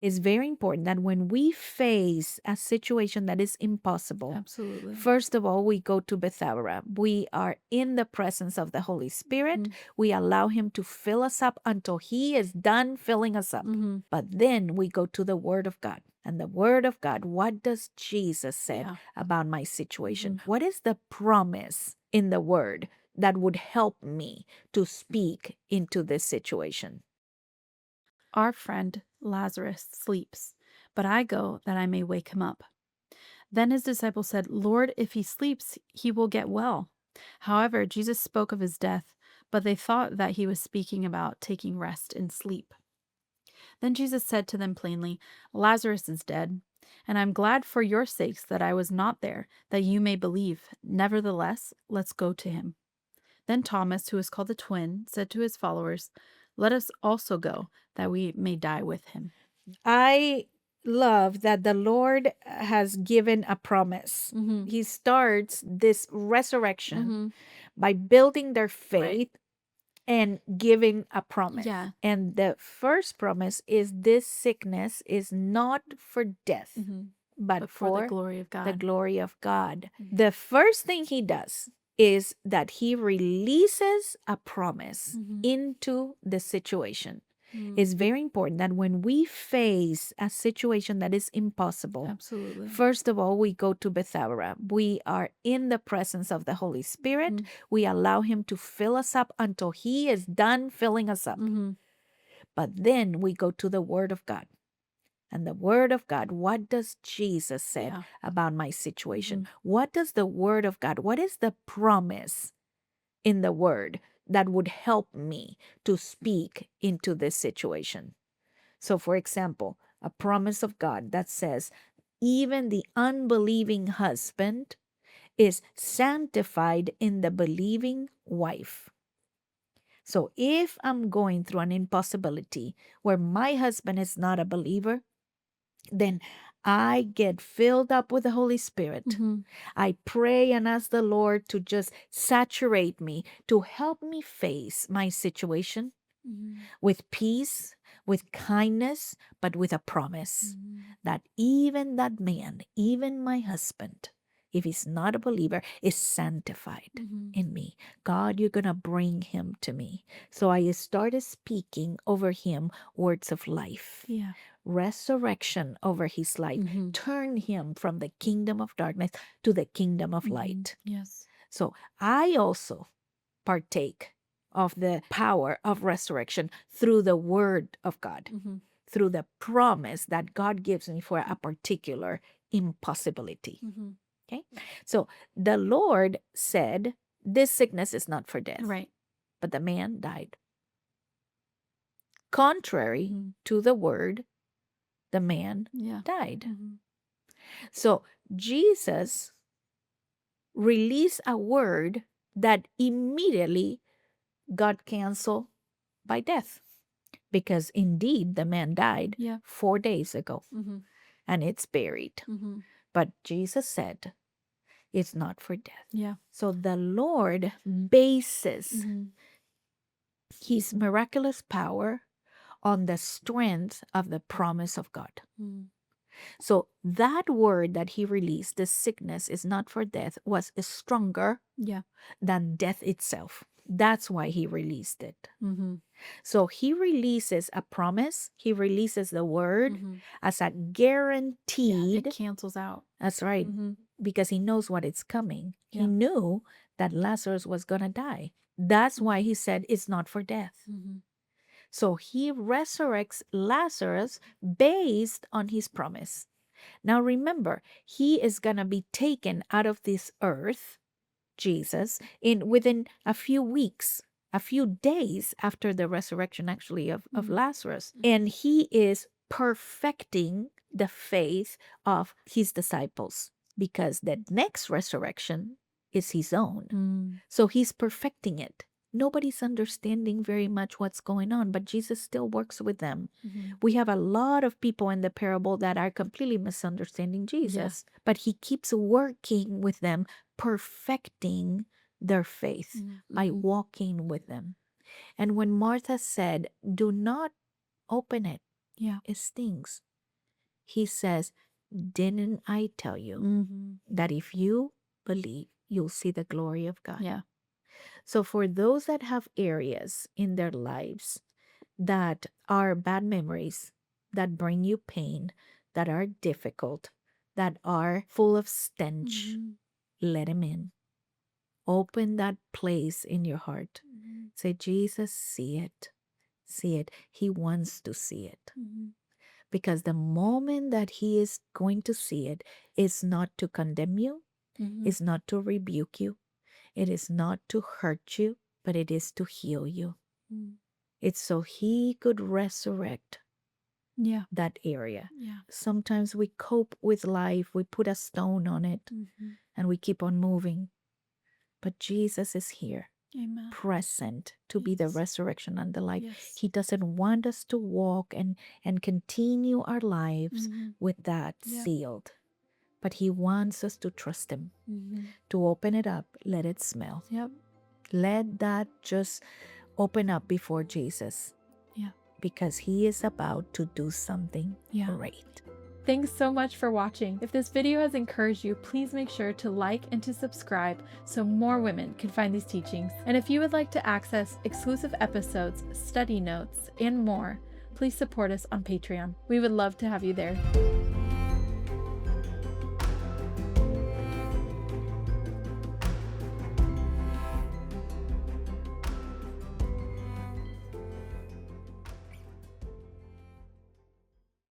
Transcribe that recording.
It's very important that when we face a situation that is impossible, Absolutely. first of all, we go to Bethesda. We are in the presence of the Holy Spirit. We allow Him to fill us up until He is done filling us up. But then we go to the Word of God. And the Word of God, what does Jesus say about my situation? What is the promise in the Word that would help me to speak into this situation? Our friend Lazarus sleeps, but I go that I may wake him up. Then his disciples said, Lord, if he sleeps, he will get well. However, Jesus spoke of his death, but they thought that he was speaking about taking rest in sleep. Then Jesus said to them plainly, Lazarus is dead, and I'm glad for your sakes that I was not there, that you may believe. Nevertheless, let's go to him. Then Thomas, who is called the twin, said to his followers, Let us also go, that we may die with him. I love that the Lord has given a promise. He starts this resurrection by building their faith and giving a promise. Yeah. And the first promise is this sickness is not for death, but for the glory of the God. glory of God. The first thing he does is that he releases a promise into the situation. It's very important that when we face a situation that is impossible, Absolutely. first of all, we go to Bethesda. We are in the presence of the Holy Spirit. We allow Him to fill us up until He is done filling us up. But then we go to the Word of God. And the Word of God, what does Jesus say about my situation? What does the Word of God, what is the promise in the Word that would help me to speak into this situation? So, for example, a promise of God that says, even the unbelieving husband is sanctified in the believing wife. So, if I'm going through an impossibility where my husband is not a believer, then I get filled up with the Holy Spirit. I pray and ask the Lord to just saturate me, to help me face my situation with peace, with kindness, but with a promise that even that man, even my husband, if he's not a believer, is sanctified in me. God, you're going to bring him to me. So I started speaking over him words of life. Yeah. Resurrection over his life. Turn him from the kingdom of darkness to the kingdom of light. Yes. So I also partake of the power of resurrection through the Word of God, through the promise that God gives me for a particular impossibility. Okay? So the Lord said, this sickness is not for death. Right. But the man died. Contrary to the Word, the man died. So Jesus released a word that immediately got canceled by death. Because indeed the man died 4 days ago and it's buried. But Jesus said it's not for death. Yeah. So the Lord bases his miraculous power on the strength of the promise of God. So that word that he released, the sickness is not for death, was stronger than death itself. That's why he released it. So he releases a promise. He releases the word as a guaranteed. It cancels out. That's right. Because he knows what is coming. He knew that Lazarus was going to die. That's why he said it's not for death. So he resurrects Lazarus based on his promise. Now remember, he is going to be taken out of this earth, Jesus, within a few weeks, a few days after the resurrection actually of Lazarus. And he is perfecting the faith of his disciples because the next resurrection is his own. So he's perfecting it. Nobody's understanding very much what's going on, but Jesus still works with them. We have a lot of people in the parable that are completely misunderstanding Jesus, but he keeps working with them, perfecting their faith by walking with them. And when Martha said, do not open it, it stings. He says, didn't I tell you that if you believe, you'll see the glory of God? Yeah. So for those that have areas in their lives that are bad memories, that bring you pain, that are difficult, that are full of stench, let him in. Open that place in your heart. Say, Jesus, see it. See it. He wants to see it. Because the moment that he is going to see it is not to condemn you, is not to rebuke you, it is not to hurt you, but it is to heal you. It's so he could resurrect that area. Sometimes we cope with life, we put a stone on it, and we keep on moving. But Jesus is here. Amen. Present to be the resurrection and the life. Yes. He doesn't want us to walk and continue our lives with that sealed. But he wants us to trust him, to open it up, let it smell. Yep. Let that just open up before Jesus. Yeah. Because he is about to do something great. Thanks so much for watching. If this video has encouraged you, please make sure to like and to subscribe so more women can find these teachings. And if you would like to access exclusive episodes, study notes, and more, please support us on Patreon. We would love to have you there.